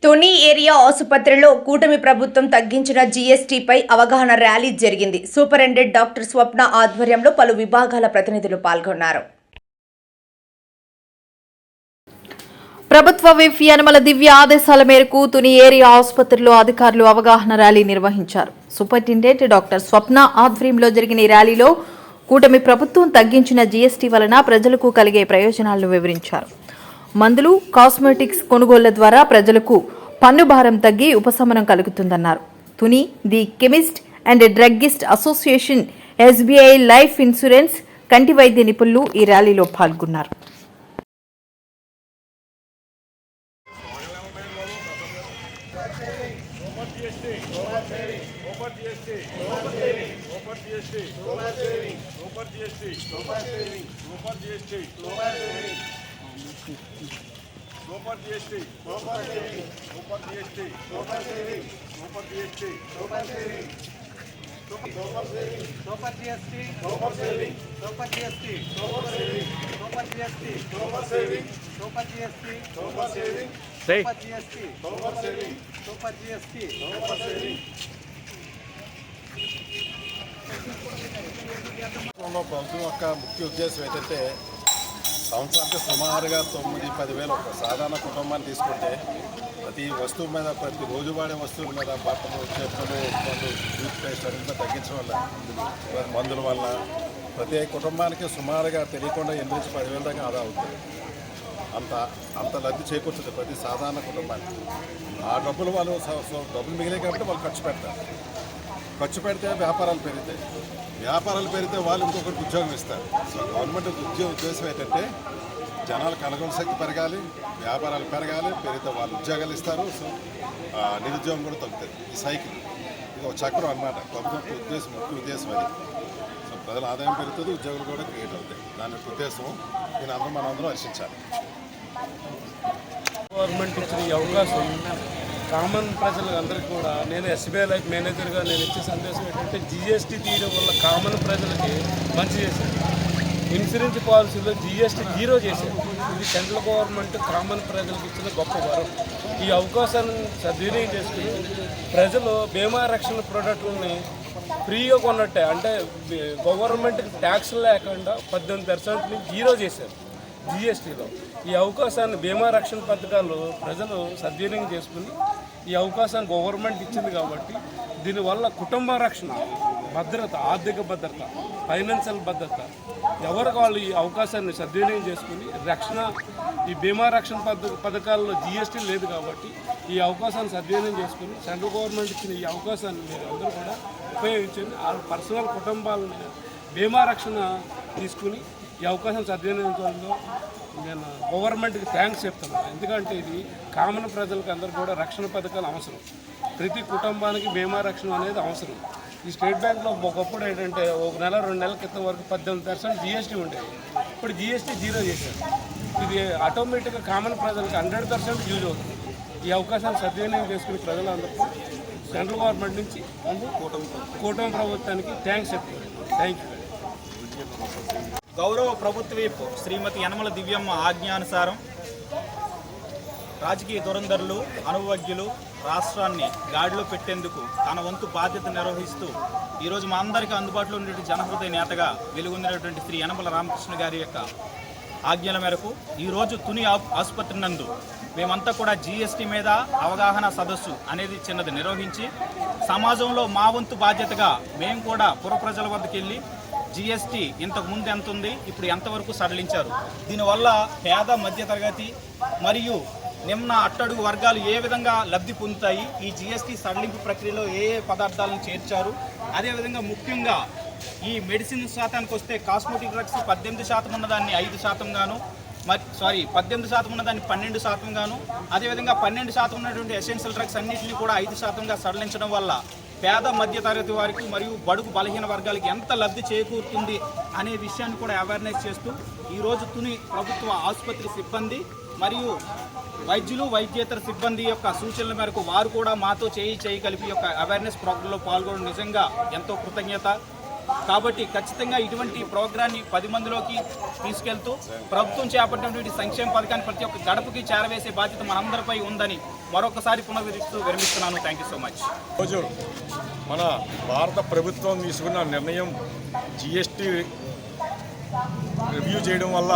Tuni area ఆసుపత్రిలో కూటమి ప్రభుత్వం తగ్గించిన జీఎస్టీపై అవగాహన ర్యాలీ జరిగింది. సూపరింటెండెంట్ డాక్టర్ స్వప్న ఆధ్వర్యంలో పలు విభాగాల ప్రతినిధులు పాల్గొన్నారు. ప్రభుత్వ విప్ యనమల దివ్య ఆదేశాల మేరకు తుని ఏరియా ఆసుపత్రిలో అధికారులు అవగాహన ర్యాలీ నిర్వహించారు. సూపరింటెండెంట్ డాక్టర్ స్వప్న ఆధ్వర్యంలో జరిగిన ఈ ర్యాలీలో కూటమి ప్రభుత్వం తగ్గించిన జీఎస్టీ వలన ప్రజలకు కలిగే ప్రయోజనాలను వివరించారు. మందులు, కాస్మెటిక్స్ కొనుగోళ్ల ద్వారా ప్రజలకు పన్ను భారం తగ్గి ఉపశమనం కలుగుతుందన్నారు. Tuni the chemist and druggist association, SBI life insurance, కంటి వైద్య నిపుణులు ఈ ర్యాలీలో పాల్గొన్నారు. ప్రభుత్వం యొక్క ముఖ్య ఉద్దేశం ఏంటంటే సంవత్సరానికి సుమారుగా 9-10 వేలు ఒక సాధారణ కుటుంబాన్ని తీసుకుంటే ప్రతి వస్తువు మీద, ప్రతి రోజు వాడే వస్తువుల మీద, బట్టలు, చెప్పులు, ఉత్పత్తులు, టూత్ పేస్ట్ అదంతా తగ్గించడం వల్ల, మందుల వల్ల ప్రతి కుటుంబానికి సుమారుగా తెలియకుండా 8-10 వేల దాకా ఆదా అవుతుంది. అంత లబ్ధి చేకూరుతుంది ప్రతి సాధారణ కుటుంబానికి. ఆ డబ్బులు వాళ్ళు డబ్బులు మిగిలే కాబట్టి వాళ్ళు ఖర్చు పెడితే వ్యాపారాలు పెరిగితే వాళ్ళు ఇంకొకరికి ఉద్యోగం ఇస్తారు. సో గవర్నమెంట్ ఉద్దేశం ఏంటంటే జనాలు కొనుగోలు శక్తి పెరగాలి, వ్యాపారాలు పెరిగితే వాళ్ళు ఉద్యోగాలు ఇస్తారు. సో నిరుద్యోగం కూడా తగ్గుతుంది. ఈ సైకిల్ ఇది ఒక చక్రం అన్నమాట. ప్రభుత్వం ముఖ్య ఉద్దేశం అది. సో ప్రజల ఆదాయం పెరుగుతుంది, ఉద్యోగాలు కూడా క్రియేట్ అవుతాయి. దాని యొక్క ఉద్దేశం మనందరం హర్షించాలి. గవర్నమెంట్ ఇచ్చిన ఈ అవకాశం కామన్ ప్రజలందరికీ కూడా, నేను ఎస్బీఐ లైఫ్ మేనేజర్గా నేను ఇచ్చే సందేశం ఏంటంటే, జీఎస్టీ తీయడం వల్ల కామన్ ప్రజలకి మంచి చేశారు. ఇన్సూరెన్స్ పాలసీలో జీఎస్టీ 0 చేశారు. ఇది సెంట్రల్ గవర్నమెంట్ కామన్ ప్రజలకు ఇచ్చిన గొప్ప వరం. ఈ అవకాశాన్ని సద్వినియోగం చేసుకుని ప్రజలు బీమా రక్షణ ప్రోడక్ట్లని ఫ్రీగా కొన్నట్టే, అంటే గవర్నమెంట్కి ట్యాక్స్ లేకుండా 18% 0 చేశారు జీఎస్టీలో. ఈ అవకాశాన్ని బీమా రక్షణ పథకాలు ప్రజలు సద్వినియోగం చేసుకుని ఈ అవకాశాన్ని గవర్నమెంట్ ఇచ్చింది కాబట్టి దీనివల్ల కుటుంబ రక్షణ, భద్రత, ఆర్థిక భద్రత, ఫైనాన్షియల్ భద్రత ఎవరికి వాళ్ళు ఈ అవకాశాన్ని సద్వినియోగం చేసుకుని ఈ బీమా రక్షణ పథకాల్లో జీఎస్టీ లేదు కాబట్టి ఈ అవకాశాన్ని సద్వినియోగం చేసుకుని సెంట్రల్ గవర్నమెంట్ ఇచ్చిన ఈ అవకాశాన్ని మీరు అందరూ కూడా ఉపయోగించండి. ఆ పర్సనల్ కుటుంబాలను బీమా రక్షణ తీసుకుని ఈ అవకాశం సద్వినియోగంలో నేను గవర్నమెంట్కి థ్యాంక్స్ చెప్తున్నాను. ఎందుకంటే ఇది కామన్ ప్రజలకు అందరూ కూడా రక్షణ పథకాలు అవసరం. ప్రతి కుటుంబానికి బీమా రక్షణ అనేది అవసరం. ఈ స్టేట్ బ్యాంక్లో ఒకప్పుడు ఏంటంటే 1 నెల 2 నెలల క్రితం వరకు 18% జీఎస్టీ ఉండేది. ఇప్పుడు జీఎస్టీ 0 చేశారు. ఇది ఆటోమేటిక్గా కామన్ ప్రజలకు 100% యూజ్ అవుతుంది. ఈ అవకాశాన్ని సద్వినియోగం చేసుకుని ప్రజలందరికీ సెంట్రల్ గవర్నమెంట్ నుంచి కూటమి ప్రభుత్వానికి థ్యాంక్స్ చెప్తున్నాను. Thank you. గౌరవ ప్రభుత్వ విప్ శ్రీమతి యనమల దివ్యమ్మ ఆజ్ఞానుసారం రాజకీయ దురంధరులు, అనుభవజ్ఞులు రాష్ట్రాన్ని గాడిలో పెట్టేందుకు తన వంతు బాధ్యత నిర్వహిస్తూ ఈరోజు మా అందరికీ అందుబాటులో ఉన్నటువంటి జనహృదయ నేతగా వెలుగొందినటువంటి శ్రీ యనమల రామకృష్ణ గారి యొక్క ఆజ్ఞల మేరకు ఈరోజు తుని ఆసుపత్రి నందు మేమంతా కూడా జీఎస్టీ మీద అవగాహన సదస్సు అనేది చిన్నది నిర్వహించి సమాజంలో మా వంతు బాధ్యతగా మేము కూడా పుర ప్రజల వద్దకు వెళ్ళి జీఎస్టీ ఇంతకు ముందు ఎంత ఉంది, ఇప్పుడు ఎంతవరకు సడలించారు, దీనివల్ల పేద మధ్యతరగతి మరియు నిమ్న అట్టడుగు వర్గాలు ఏ విధంగా లబ్ధి పొందుతాయి, ఈ జీఎస్టీ సడలింపు ప్రక్రియలో ఏ పదార్థాలను చేర్చారు, అదేవిధంగా ముఖ్యంగా ఈ మెడిసిన్ శాతానికి వస్తే కాస్మెటిక్ డ్రగ్స్ 18% ఉన్నదాన్ని 5% గాను, 18% ఉన్నదాన్ని 12% గాను, అదేవిధంగా 12% ఉన్నటువంటి ఎసెన్షియల్ డ్రగ్స్ అన్నింటినీ కూడా 5%గా సడలించడం వల్ల పేద మధ్యతరగతి వారికి మరియు బడుగు బలహీన వర్గాలకి ఎంత లబ్ధి చేకూరుతుంది అనే విషయాన్ని కూడా అవేర్నెస్ చేస్తూ ఈరోజు తుని ప్రభుత్వ ఆసుపత్రి సిబ్బంది మరియు వైద్యులు, వైద్యేతర సిబ్బంది యొక్క సూచనల మేరకు వారు కూడా మాతో చేయి కలిపి యొక్క అవేర్నెస్ ప్రోగ్రాంలో పాల్గొనడం నిజంగా ఎంతో కృతజ్ఞత. కాబట్టి ఖచ్చితంగా ఇటువంటి ప్రోగ్రాన్ని 10 మందిలోకి తీసుకెళ్తూ ప్రభుత్వం చేపట్టినటువంటి సంక్షేమ పథకాన్ని ప్రతి ఒక్క గడపకి చేరవేసే బాధ్యత మనందరిపై ఉందని మరొకసారి పునరుద్ధరిస్తూ విరమిస్తున్నాను. Thank you so much. రోజు మన భారత ప్రభుత్వం తీసుకున్న నిర్ణయం జిఎస్టీ రివ్యూ చేయడం వల్ల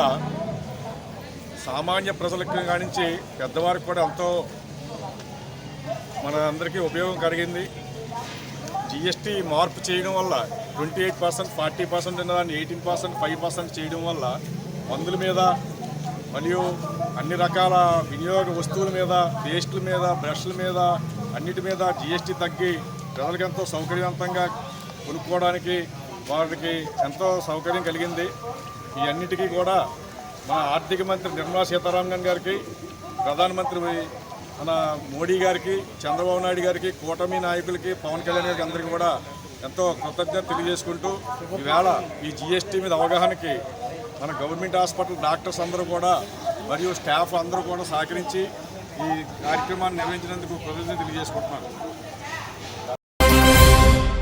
సామాన్య ప్రజలకు కానించి పెద్దవారికి కూడా ఎంతో మన అందరికీ ఉపయోగం కలిగింది. జిఎస్టీ మార్పు చేయడం వల్ల 28%, 40% ఉన్నదాన్ని 18%, 5% చేయడం వల్ల మందుల మీద మరియు అన్ని రకాల వినియోగ వస్తువుల మీద, పేస్టుల మీద, బ్రష్ల మీద అన్నిటి మీద జిఎస్టీ తగ్గి ప్రజలకు ఎంతో సౌకర్యవంతంగా కొనుక్కోవడానికి వారికి ఎంతో సౌకర్యం కలిగింది. ఈ అన్నిటికీ కూడా మన ఆర్థిక మంత్రి నిర్మలా సీతారామన్ గారికి, ప్రధానమంత్రి మన మోడీ గారికి, చంద్రబాబు నాయుడు గారికి, కూటమి నాయకులకి, పవన్ కళ్యాణ్ గారికి అందరికీ కూడా ఎంతో కృతజ్ఞత తెలియజేసుకుంటూ ఈవేళ ఈ జిఎస్టీ మీద అవగాహనకి మన గవర్నమెంట్ హాస్పిటల్ డాక్టర్స్ అందరూ కూడా మరియు స్టాఫ్ అందరూ కూడా సహకరించి ఈ కార్యక్రమాన్ని నిర్వహించినందుకు కృతజ్ఞత తెలియజేసుకుంటున్నాను.